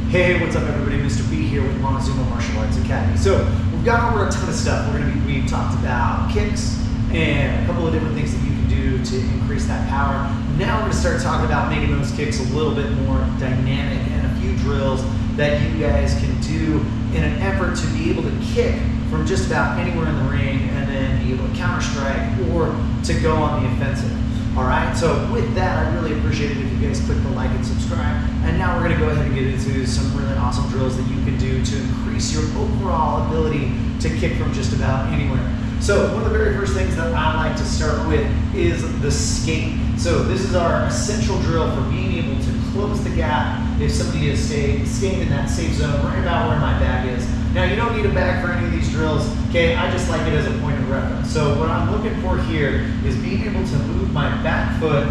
Hey, what's up everybody? Mr. B here with Montezuma Martial Arts Academy. So we've gone over a ton of stuff. We've talked about kicks and a couple of different things that you can do to increase that power. Now we're going to start talking about making those kicks a little bit more dynamic and a few drills that you guys can do in an effort to be able to kick from just about anywhere in the ring and then be able to counter strike or to go on the offensive. Alright, so with that, I really appreciate it if you guys click the like and subscribe. And now we're going to go ahead and get into some really awesome drills that you can do to increase your overall ability to kick from just about anywhere. So one of the very first things that I like to start with is the skate. So this is our essential drill for being able to close the gap if somebody is staying in that safe zone right about where my bag is. Now you don't need a bag for any of these drills, okay? I just like it as a point of reference. So what I'm looking for here is being able to move my back foot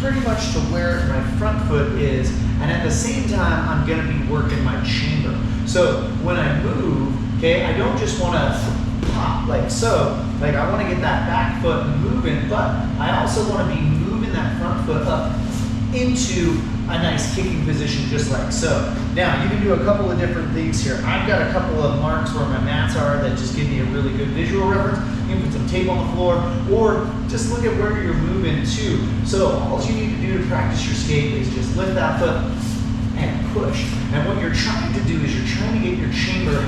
pretty much to where my front foot is, and at the same time I'm gonna be working my chamber. So when I move, okay, I don't just wanna pop like so, like I wanna get that back foot moving, but I also wanna be moving that front foot up into a nice kicking position just like so. Now you can do a couple of different things here. I've got a couple of marks where my mats are that just give me a really good visual reference. You can put some tape on the floor or just look at where you're moving to. So all you need to do to practice your skate is just lift that foot and push. And what you're trying to do is you're trying to get your chamber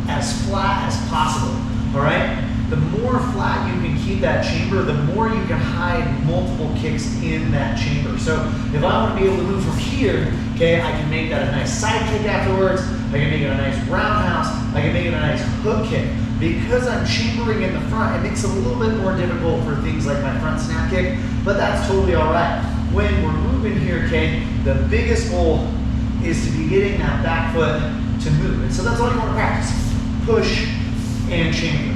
as flat as possible, all right? The more flat you can keep that chamber, the more you can hide multiple kicks in that chamber. So if I want to be able to move from here, okay, I can make that a nice side kick afterwards. I can make it a nice roundhouse. I can make it a nice hook kick. Because I'm chambering in the front, it makes it a little bit more difficult for things like my front snap kick, but that's totally all right. When we're moving here, okay, the biggest goal is to be getting that back foot to move. And so that's all you want to practice. Push and chamber.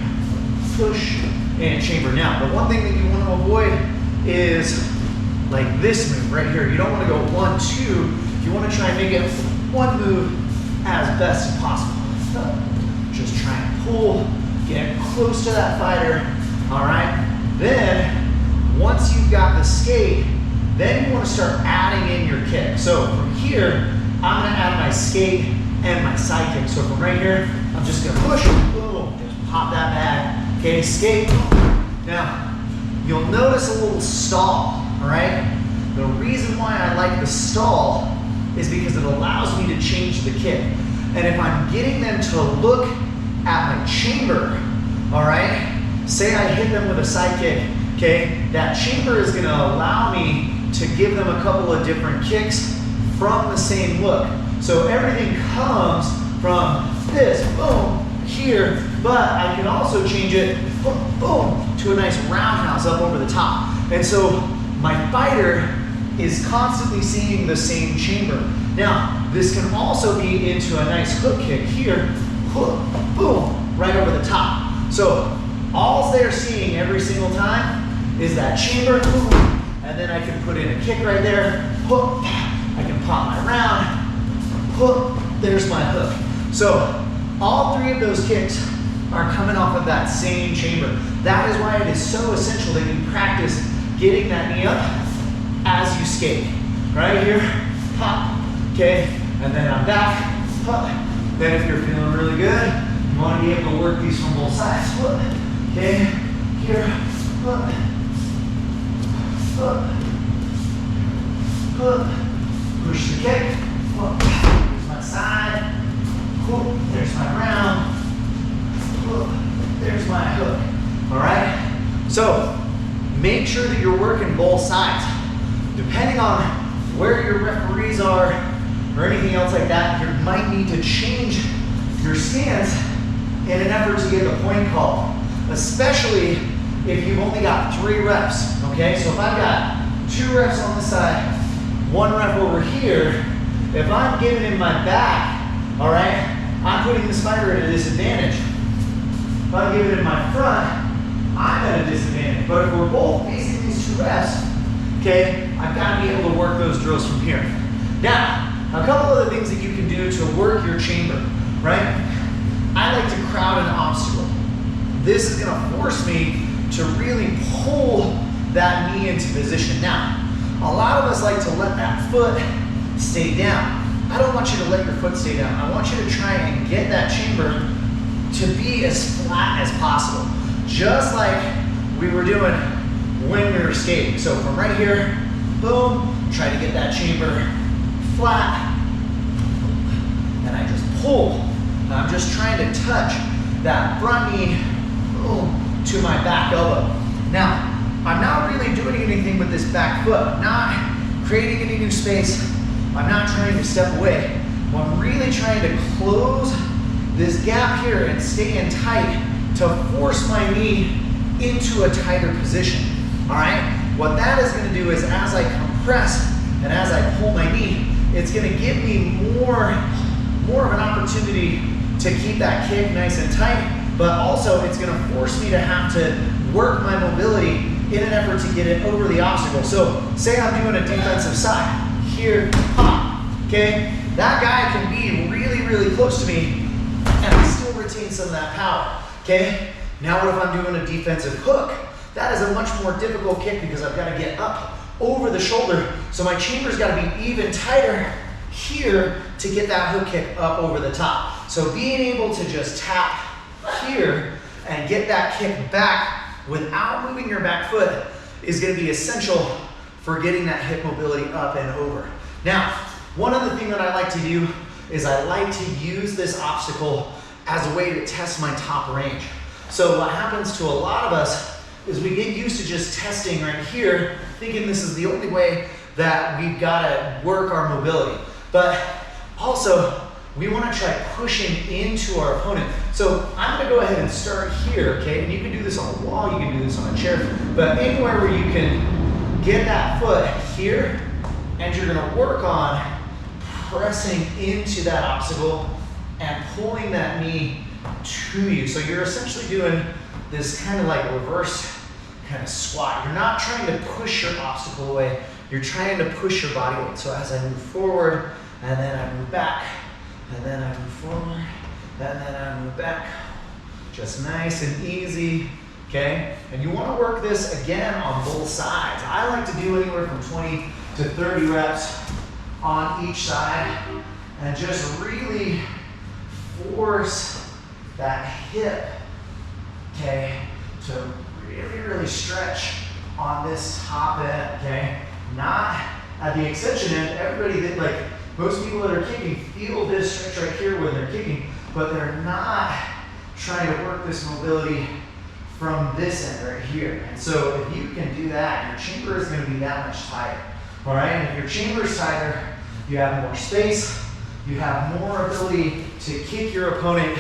Push and chamber. Now, the one thing that you want to avoid is like this move right here. You don't want to go 1, 2. You want to try and make it one move as best as possible. Just try and pull, get close to that fighter. All right. Then, once you've got the skate, then you want to start adding in your kick. So from here, I'm going to add my skate and my side kick. So from right here, I'm just going to push, boom, just pop that bag. Okay, skate. Now, you'll notice a little stall, all right? The reason why I like the stall is because it allows me to change the kick. And if I'm getting them to look at my chamber, all right? Say I hit them with a side kick, okay? That chamber is gonna allow me to give them a couple of different kicks from the same look. So everything comes from this, boom, here, but I can also change it, boom, boom, to a nice roundhouse up over the top. And so my fighter is constantly seeing the same chamber. Now, this can also be into a nice hook kick here, hook, boom, right over the top. So all they're seeing every single time is that chamber, boom, and then I can put in a kick right there, hook, I can pop my round, hook, there's my hook. So all three of those kicks are coming off of that same chamber. That is why it is so essential that you practice getting that knee up as you skate. Right here, pop, okay, and then I'm back, pop. Then if you're feeling really good, you want to be able to work these from both sides. Okay, here, push the kick, here's my side, there's my round, there's my hook. All right? So make sure that you're working both sides. Depending on where your referees are or anything else like that, you might need to change your stance in an effort to get the point call, especially if you've only got 3 reps, okay? So if I've got 2 reps on the side, 1 rep over here, if I'm giving him my back, all right, I'm putting this fighter at a disadvantage. If I'm giving him my front, I'm at a disadvantage. But if we're both facing these 2 reps, okay, I've got to be able to work those drills from here. Now, a couple other things that you can do to work your chamber, right? I like to crowd an obstacle. This is going to force me to really pull that knee into position. Now, a lot of us like to let that foot stay down. I don't want you to let your foot stay down. I want you to try and get that chamber to be as flat as possible. Just like we were doing when we were skating. So from right here, boom, try to get that chamber flat. And I just pull. And I'm just trying to touch that front knee, boom, to my back elbow. Now, I'm not really doing anything with this back foot. I'm not creating any new space. I'm not trying to step away. I'm really trying to close this gap here and stay in tight to force my knee into a tighter position. All right? What that is going to do is as I compress and as I pull my knee, it's going to give me more of an opportunity to keep that kick nice and tight, but also it's going to force me to have to work my mobility in an effort to get it over the obstacle. So say I'm doing a defensive side. Here, pop, okay? That guy can be really, really close to me and I still retain some of that power, okay? Now what if I'm doing a defensive hook? That is a much more difficult kick because I've got to get up over the shoulder. So my chamber's got to be even tighter here to get that hook kick up over the top. So being able to just tap here and get that kick back without moving your back foot is going to be essential for getting that hip mobility up and over. Now, one other thing that I like to do is I like to use this obstacle as a way to test my top range. So what happens to a lot of us is we get used to just testing right here, thinking this is the only way that we've got to work our mobility. But also, we want to try pushing into our opponent. So I'm going to go ahead and start here, okay? And you can do this on a wall, you can do this on a chair, but anywhere where you can get that foot here, and you're going to work on pressing into that obstacle and pulling that knee to you. So you're essentially doing this kind of like reverse kind of squat. You're not trying to push your obstacle away, you're trying to push your body weight. So as I move forward, and then I move back, and then I move forward, and then I move back. Just nice and easy, okay? And you want to work this again on both sides. I like to do anywhere from 20 to 30 reps on each side and just really force that hip, okay, to really, really stretch on this top end, okay? Not at the extension end. Everybody that, like, most people that are kicking feel this stretch right here when they're kicking, but they're not trying to work this mobility from this end right here. And so if you can do that, your chamber is going to be that much tighter. All right, and if your chamber is tighter, you have more space, you have more ability to kick your opponent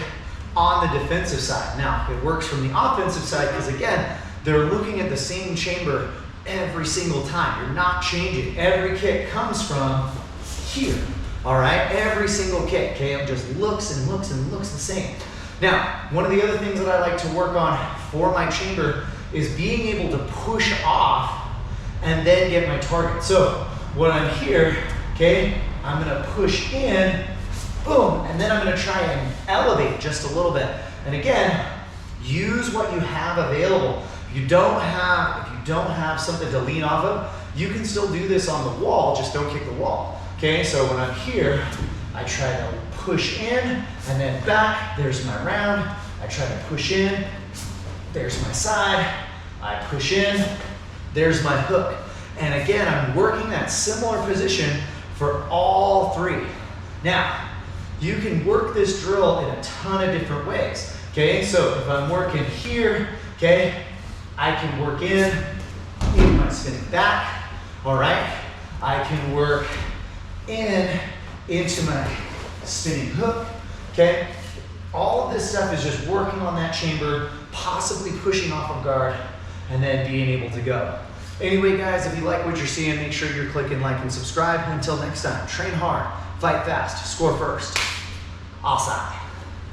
on the defensive side. Now, it works from the offensive side because, again, they're looking at the same chamber every single time. You're not changing. Every kick comes from here, all right? Every single kick, okay? It just looks and looks and looks the same. Now, one of the other things that I like to work on for my chamber is being able to push off and then get my target. So when I'm here, okay, I'm gonna push in, boom, and then I'm gonna try and elevate just a little bit. And again, use what you have available. If you don't have something to lean off of, you can still do this on the wall, just don't kick the wall. Okay, so when I'm here, I try to push in and then back, there's my round. I try to push in, there's my side. I push in, there's my hook. And again, I'm working that similar position for all three. Now, you can work this drill in a ton of different ways. Okay, so if I'm working here, okay, I can work in my spinning back, all right? I can work into my spinning hook, okay? All of this stuff is just working on that chamber, possibly pushing off of guard, and then being able to go. Anyway, guys, if you like what you're seeing, make sure you're clicking like and subscribe. Until next time, train hard, fight fast, score first. Asai.